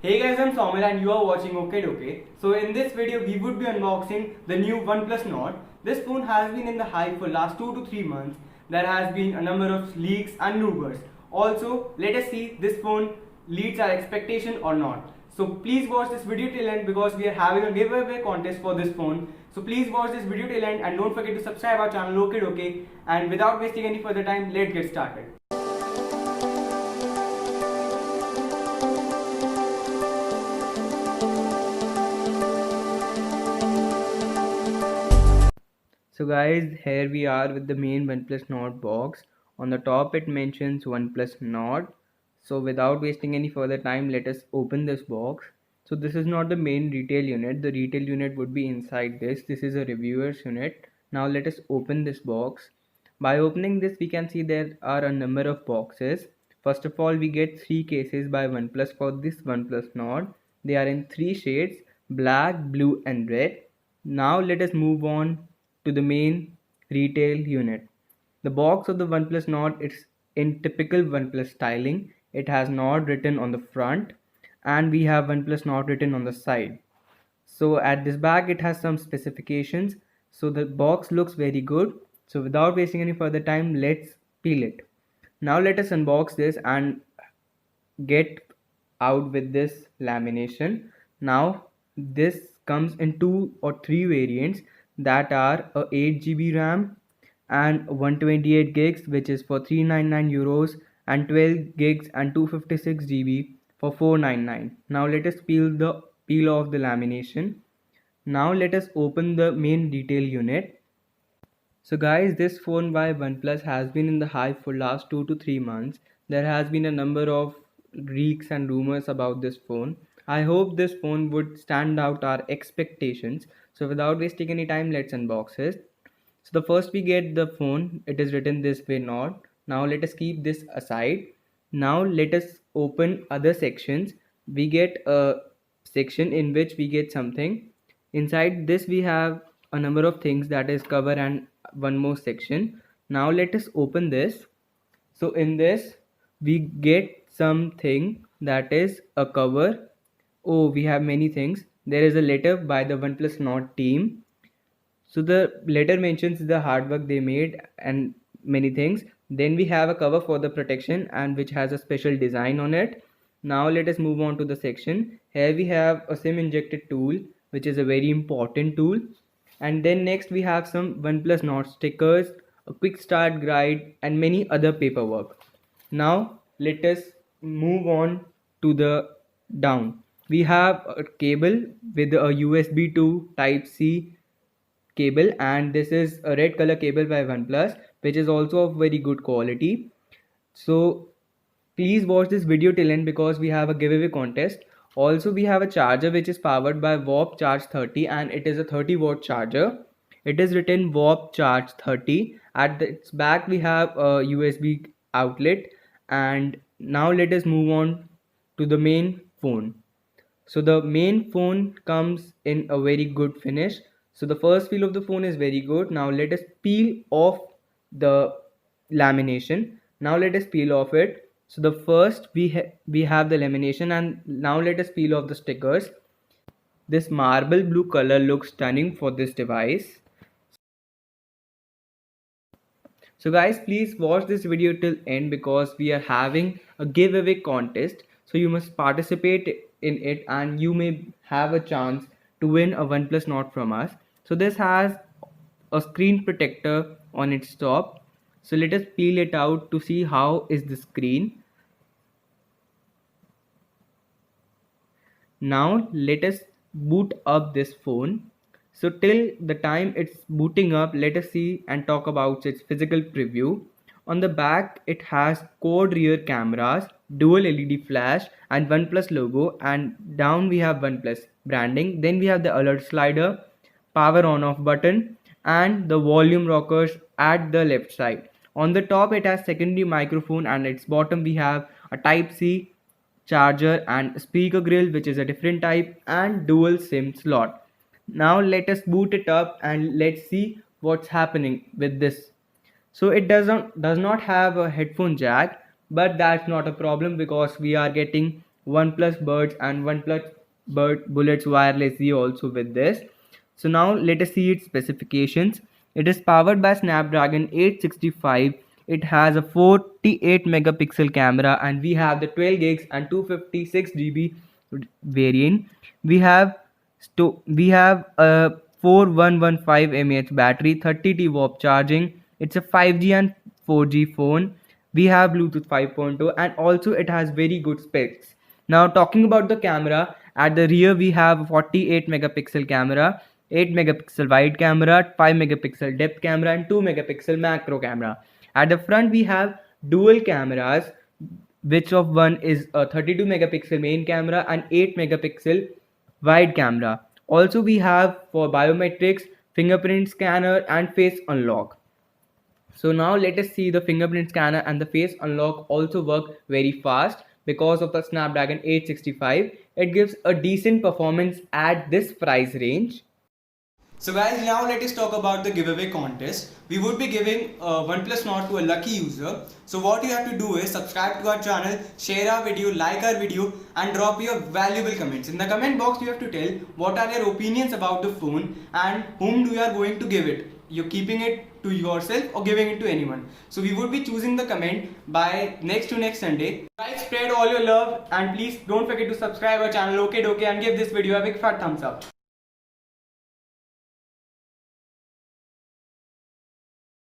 Hey guys, I'm Somil and you are watching Dokay. So in this video, we would be unboxing the new OnePlus Nord. This phone has been in the hype for last 2 to 3 months. There has been a number of leaks and rumors. Also, let us see this phone leads our expectation or not. So please watch this video till end because we are having a giveaway contest for this phone. So please watch this video till end and don't forget to subscribe our channel Dokay. And without wasting any further time, let's get started. So guys, here we are with the main OnePlus Nord box. On the top it mentions OnePlus Nord. So without wasting any further time, let us open this box. So this is not the main retail unit. The retail unit would be inside this. This is a reviewer's unit. Now let us open this box. By opening this, we can see there are a number of boxes. First of all, we get 3 cases by OnePlus for this OnePlus Nord. They are in 3 shades: black, blue and red. Now let us move on to the main retail unit. The box of the OnePlus Nord is in typical OnePlus styling. It has Nord written on the front and we have OnePlus Nord written on the side. So at this back it has some specifications. So the box looks very good. So without wasting any further time, let's peel it. Now let us unbox this and get out with this lamination. Now this comes in 2 or 3 variants, that are a 8 GB RAM and 128 gigs, which is for 399 euros, and 12 gigs and 256 GB for 499. Now let us peel off the lamination. Now let us open the main detail unit. So guys, this phone by OnePlus has been in the hype for last 2 to 3 months. There has been a number of leaks and rumors about this phone. I hope this phone would stand out our expectations. So without wasting any time, let's unbox it. So the first we get the phone. It is written this way, Nord. Now let us keep this aside. Now let us open other sections. We get a section in which we get something. Inside this we have a number of things, that is cover and one more section. Now let us open this. So in this we get something, that is a cover. Oh, we have many things. There is a letter by the OnePlus Nord team. So the letter mentions the hard work they made and many things. Then we have a cover for the protection and which has a special design on it. Now let us move on to the section. Here we have a SIM injected tool, which is a very important tool. And then next we have some OnePlus Nord stickers, a quick start guide and many other paperwork. Now let us move on to the down. We have a cable with a USB to Type C cable, and this is a red color cable by OnePlus, which is also of very good quality. So please watch this video till end because we have a giveaway contest. Also we have a charger which is powered by Warp Charge 30 and it is a 30-watt charger. It is written Warp Charge 30. At its back we have a USB outlet. And now let us move on to the main phone. So the main phone comes in a very good finish. So the first feel of the phone is very good. Now let us peel off the lamination. Now let us peel off it. So the first we have the lamination, and now let us peel off the stickers. This marble blue color looks stunning for this device. So guys, please watch this video till end because we are having a giveaway contest. So you must participate in it and you may have a chance to win a OnePlus Nord from us. So this has a screen protector on its top. So let us peel it out to see how is the screen. Now let us boot up this phone. So till the time it's booting up, let us see and talk about its physical preview. On the back it has quad rear cameras, dual LED flash and OnePlus logo, and down we have OnePlus branding. Then we have the alert slider, power on off button and the volume rockers at the left side. On the top it has secondary microphone and its bottom we have a Type C charger and speaker grill, which is a different type, and dual SIM slot. Now let us boot it up and let's see what's happening with this. So it does not have a headphone jack, but that's not a problem because we are getting OnePlus Buds and OnePlus Bullets wirelessly also with this. So now let us see its specifications. It is powered by Snapdragon 865. It has a 48 megapixel camera, and we have the 12 gigs and 256 GB variant. We have we have a 4115 mAh battery, 30 watt charging. It's a 5G and 4G phone. We have Bluetooth 5.0, and also it has very good specs. Now talking about the camera, at the rear we have 48 megapixel camera, 8 megapixel wide camera, 5 megapixel depth camera, and 2 megapixel macro camera. At the front we have dual cameras, which of one is a 32 megapixel main camera and 8 megapixel wide camera. Also we have for biometrics, fingerprint scanner and face unlock. So now let us see the fingerprint scanner and the face unlock also work very fast because of the Snapdragon 865. It gives a decent performance at this price range. So guys, now let us talk about the giveaway contest. We would be giving OnePlus Nord to a lucky user. So what you have to do is subscribe to our channel, share our video, like our video and drop your valuable comments. In the comment box you have to tell what are your opinions about the phone and whom you are going to give it. You're keeping it to yourself or giving it to anyone. So we would be choosing the comment by next Sunday. Guys, spread all your love and please don't forget to subscribe our channel Dokay and give this video a big fat thumbs up.